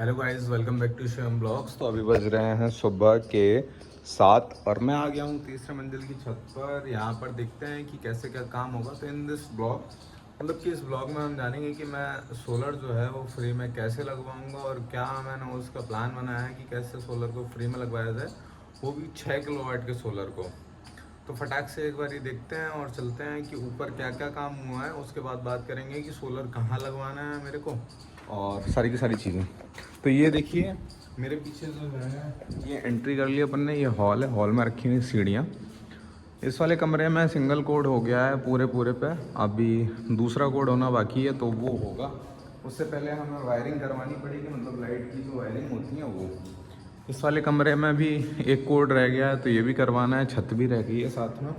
Hello guys, welcome back to Shyam blogs. तो अभी बज रहे हैं सुबह के 7 और मैं आ गया हूँ तीसरे मंजिल की छत पर। यहाँ पर देखते हैं कि कैसे क्या काम होगा। तो इन दिस ब्लॉग मतलब कि इस ब्लॉग में हम जानेंगे कि मैं सोलर जो है वो फ्री में कैसे लगवाऊंगा और क्या मैंने उसका प्लान बनाया है कि कैसे सोलर को फ्री में लगवाया जाए, वो भी 6 किलोवाट के सोलर को। तो फटाक से एक बार ये देखते हैं और चलते हैं कि ऊपर क्या क्या काम हुआ है। उसके बाद बात करेंगे कि सोलर कहाँ लगवाना है मेरे को और सारी की सारी चीज़ें। तो ये देखिए मेरे पीछे जो है ये एंट्री कर लिया अपन ने। ये हॉल है, हॉल में रखी हुई सीढ़ियाँ। इस वाले कमरे में सिंगल कोड हो गया है पूरे पूरे पे। अभी दूसरा कोड होना बाकी है, तो वो होगा। उससे पहले हमें वायरिंग करवानी पड़ेगी, मतलब लाइट की जो वायरिंग होती है वो। इस वाले कमरे में भी एक कोड रह गया है, तो ये भी करवाना है। छत भी रह गई है साथ में,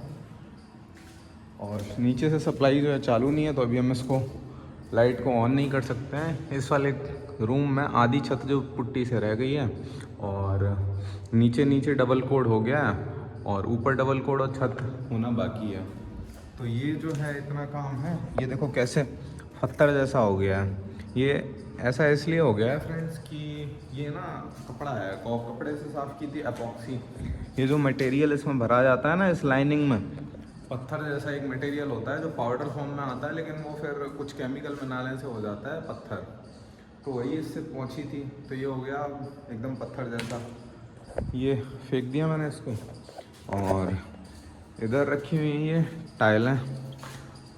और नीचे से सप्लाई जो है चालू नहीं है, तो अभी हम इसको लाइट को ऑन नहीं कर सकते हैं। इस वाले रूम में आधी छत जो पुट्टी से रह गई है, और नीचे नीचे डबल कोड हो गया है, और ऊपर डबल कोड और छत होना बाकी है। तो ये जो है इतना काम है। ये देखो कैसे पत्थर जैसा हो गया है। ये ऐसा इसलिए हो गया है फ्रेंड्स कि ये ना कपड़ा है, कपड़े से साफ़ की थी एपॉक्सी। ये जो मटेरियल इसमें भरा जाता है ना, इस लाइनिंग में पत्थर जैसा एक मटेरियल होता है जो पाउडर फॉर्म में आता है, लेकिन वो फिर कुछ केमिकल मिलाने से हो जाता है पत्थर। तो वही इससे पहुंची थी, तो ये हो गया एकदम पत्थर जैसा। ये फेंक दिया मैंने इसको, और इधर रखी हुई ये टाइलें,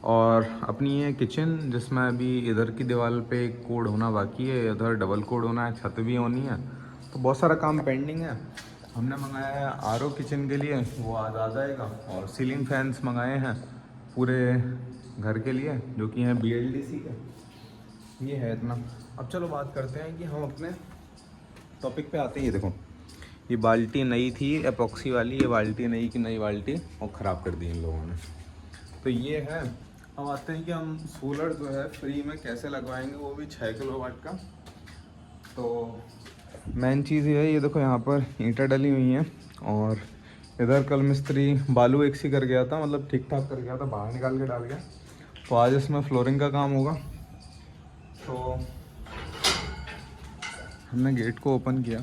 और अपनी ये किचन जिसमें अभी इधर की दीवार पे एक कोड होना बाकी है, इधर डबल कोड होना है, छत भी होनी है। तो बहुत सारा काम पेंडिंग है। हमने मंगाया है आरओ किचन के लिए, वो आज आ जाएगा। और सीलिंग फैंस मंगाए हैं पूरे घर के लिए, जो कि हैं BLDC के। ये है इतना। अब चलो बात करते हैं कि हम अपने टॉपिक पे आते हैं। ये देखो, ये बाल्टी नई थी एपॉक्सी वाली, ये बाल्टी नई की नई बाल्टी, और ख़राब कर दी इन लोगों ने। तो ये है। अब आते हैं कि हम सोलर जो है फ्री में कैसे लगवाएंगे, वो भी 6 किलोवाट का। तो मेन चीज़ ये है, ये देखो यहाँ पर ईंटें डली हुई हैं, और इधर कल मिस्त्री बालू एक सी कर गया था, मतलब ठीक ठाक कर गया था, बाहर निकाल के डाल गया। तो आज इसमें फ्लोरिंग का काम होगा। तो हमने गेट को ओपन किया।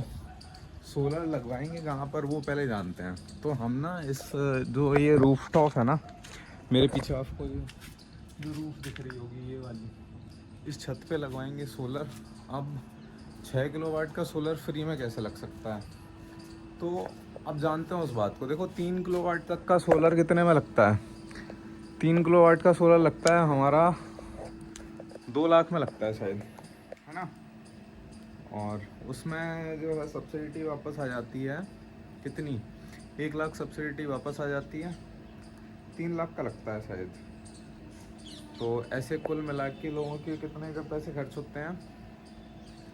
सोलर लगवाएंगे कहाँ पर वो पहले जानते हैं। तो हम ना इस जो ये रूफ टॉप है ना, मेरे पीछे आपको जो रूफ दिख रही होगी ये वाली, इस छत पे लगवाएंगे सोलर। अब 6 किलोवाट का सोलर फ्री में कैसे लग सकता है, तो अब जानते हैं उस बात को। देखो 3 किलोवाट तक का सोलर कितने में लगता है? 3 किलोवाट का सोलर लगता है हमारा 2 लाख में लगता है शायद, है ना। और उसमें जो है सब्सिडी वापस आ जाती है कितनी, 1 लाख सब्सिडी वापस आ जाती है। 3 लाख का लगता है शायद। तो ऐसे कुल मिला के लोगों के कितने का पैसे खर्च होते हैं,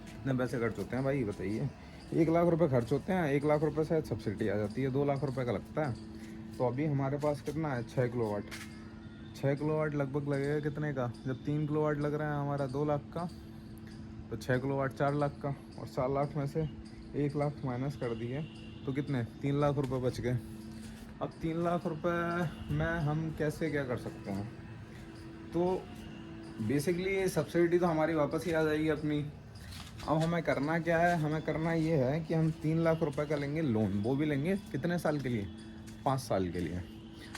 कितने पैसे खर्च होते हैं भाई बताइए? 1 लाख रुपए खर्च होते हैं, 1 लाख रुपए शायद सब्सिडी आ जाती है, 2 लाख रुपए का लगता है। तो अभी हमारे पास कितना है? 6 किलोवाट। 6 किलोवाट लगभग लगेगा कितने का? जब 3 किलोवाट लग रहा है हमारा 2 लाख का, तो 6 किलोवाट 4 लाख का, और 4 लाख में से 1 लाख माइनस कर दिए तो कितने? 3 लाख रुपए बच गए। अब 3 लाख रुपए में हम कैसे क्या कर सकते हैं? तो बेसिकली सब्सिडी तो हमारी वापस ही आ जाएगी अपनी। अब हमें करना क्या है? हमें करना ये है कि हम 3 लाख रुपए का लेंगे लोन। वो भी लेंगे कितने साल के लिए? 5 साल के लिए।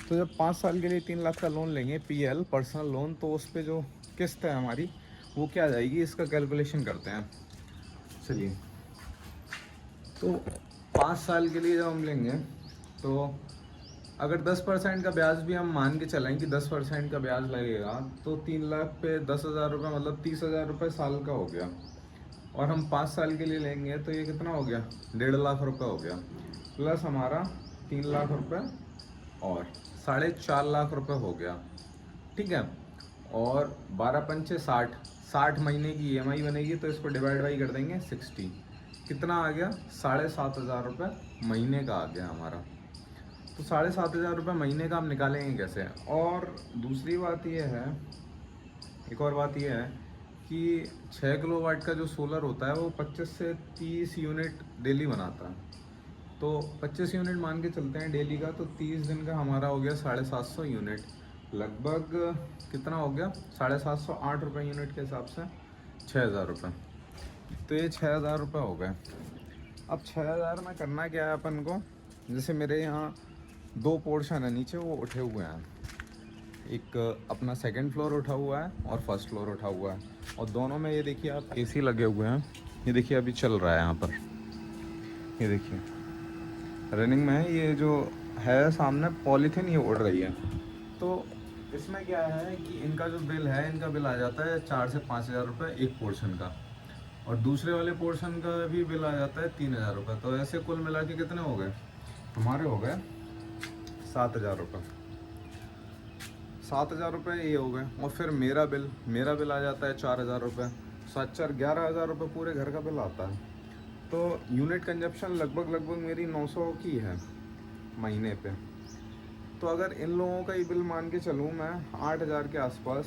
तो जब 5 साल के लिए 3 लाख का लोन लेंगे, PL पर्सनल लोन, तो उस पर जो किस्त है हमारी वो क्या आ जाएगी, इसका कैलकुलेशन करते हैं। चलिए, तो 5 साल के लिए जब हम लेंगे, तो अगर 10% का ब्याज भी हम मान के चलें कि 10% का ब्याज लगेगा, तो 3 लाख पे 10,000 रुपये, मतलब 30,000 रुपये साल का हो गया। और हम 5 साल के लिए लेंगे तो ये कितना हो गया? 1.5 लाख रुपये हो गया, प्लस हमारा 3 लाख रुपये, और 4.5 लाख रुपये हो गया। ठीक है। और 12 पंचे 60, 60 महीने की EMI बनेगी, तो इसको डिवाइड बाई कर देंगे 60। कितना आ गया? 7,500 रुपये महीने का आ गया हमारा। तो 7,500 रुपये महीने का हम निकालेंगे कैसे? और दूसरी बात ये है, एक और बात ये है कि 6 किलोवाट का जो सोलर होता है वो 25 से 30 यूनिट डेली बनाता है। तो 25 यूनिट मान के चलते हैं डेली का, तो 30 दिन का हमारा हो गया 750 यूनिट। लगभग कितना हो गया? 750, 8 रुपये यूनिट के हिसाब से 6,000 रुपये। तो ये 6,000 रुपये हो गए। अब 6,000 में करना क्या है अपन को, जैसे मेरे यहाँ 2 पोर्शन है नीचे वो उठे हुए हैं, एक अपना सेकंड फ्लोर उठा हुआ है और फर्स्ट फ्लोर उठा हुआ है, और दोनों में ये देखिए आप एसी लगे हुए हैं, ये देखिए अभी चल रहा है यहाँ पर, ये देखिए रनिंग में है। ये जो है सामने पॉलीथीन ये उड़ रही है। तो इसमें क्या है कि इनका जो बिल है, इनका बिल आ जाता है 4 से 5,000 रुपये एक पोर्शन का, और दूसरे वाले पोर्शन का भी बिल आ जाता है 3,000 रुपये। तो ऐसे कुल मिला के कितने हो गए हमारे, हो गए 7,000 रुपये। 7,000 रुपये ये हो गए। और फिर मेरा बिल आ जाता है 4,000 रुपये, 7 4 11,000 रुपये पूरे घर का बिल आता है। तो यूनिट कंजप्शन लगभग मेरी 900 की है महीने पे। तो अगर इन लोगों का ही बिल मान के चलूँ मैं 8,000 के आसपास,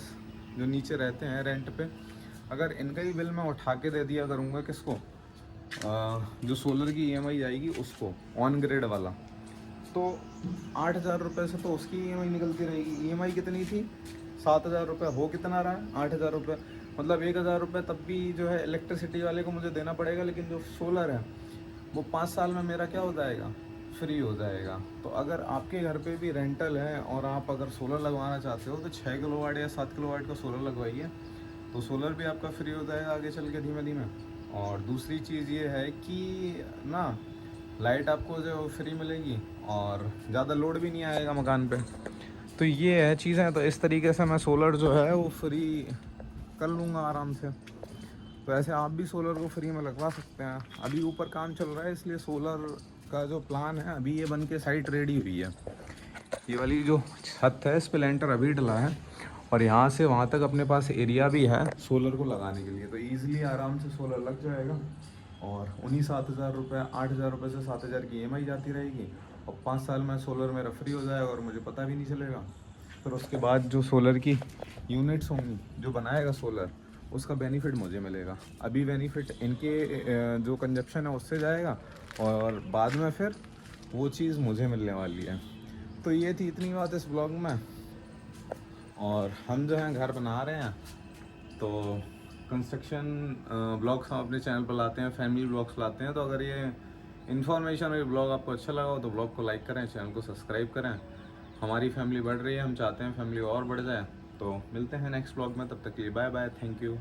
जो नीचे रहते हैं रेंट पे, अगर इनका ही बिल मैं उठा के दे दिया करूँगा किसको, जो सोलर की ईएमआई आएगी उसको, ऑन ग्रिड वाला, तो 8,000 रुपये से तो उसकी ईएमआई निकलती रहेगी। ईएमआई कितनी थी, 7,000 रुपये, हो कितना रहा है 8,000 रुपये, मतलब 1,000 रुपये तब भी जो है इलेक्ट्रिसिटी वाले को मुझे देना पड़ेगा, लेकिन जो सोलर है वो 5 साल में मेरा क्या हो जाएगा, फ्री हो जाएगा। तो अगर आपके घर पे भी रेंटल है और आप अगर सोलर लगवाना चाहते हो तो 6 किलोवाट या 7 किलोवाट का सोलर लगवाइए, तो सोलर भी आपका फ्री हो जाएगा आगे चल के धीमे धीमे। और दूसरी चीज़ ये है कि ना, लाइट आपको जो फ्री मिलेगी और ज़्यादा लोड भी नहीं आएगा मकान पे। तो ये है चीज़ें। तो इस तरीके से मैं सोलर जो है वो फ्री कर लूँगा आराम से। तो ऐसे आप भी सोलर को फ्री में लगवा सकते हैं। अभी ऊपर काम चल रहा है, इसलिए सोलर का जो प्लान है अभी ये बन के साइट रेडी हुई है। ये वाली जो छत है इस पे लेंटर अभी डला है, और यहाँ से वहाँ तक अपने पास एरिया भी है सोलर को लगाने के लिए। तो ईज़िली आराम से सोलर लग जाएगा, और उन्हीं 7,000 रुपये, 8,000 रुपये से 7,000 की ईएमआई जाती रहेगी, और 5 साल में सोलर मेरा फ्री हो जाएगा और मुझे पता भी नहीं चलेगा। फिर उसके बाद जो सोलर की यूनिट्स होंगी, जो बनाएगा सोलर, उसका बेनिफिट मुझे मिलेगा। अभी बेनिफिट इनके जो कंजप्शन है उससे जाएगा, और बाद में फिर वो चीज़ मुझे मिलने वाली है। तो ये थी इतनी बात इस ब्लॉग में। और हम जो हैं घर बना रहे हैं, तो कंस्ट्रक्शन ब्लॉग्स हम अपने चैनल पर लाते हैं, फैमिली ब्लॉग्स लाते हैं। तो अगर ये इन्फॉर्मेशन और ये ब्लॉग आपको अच्छा लगा हो तो ब्लॉग को लाइक करें, चैनल को सब्सक्राइब करें। हमारी फैमिली बढ़ रही है, हम चाहते हैं फैमिली और बढ़ जाए। तो मिलते हैं नेक्स्ट ब्लॉग में, तब तक के लिए बाय बाय, थैंक यू।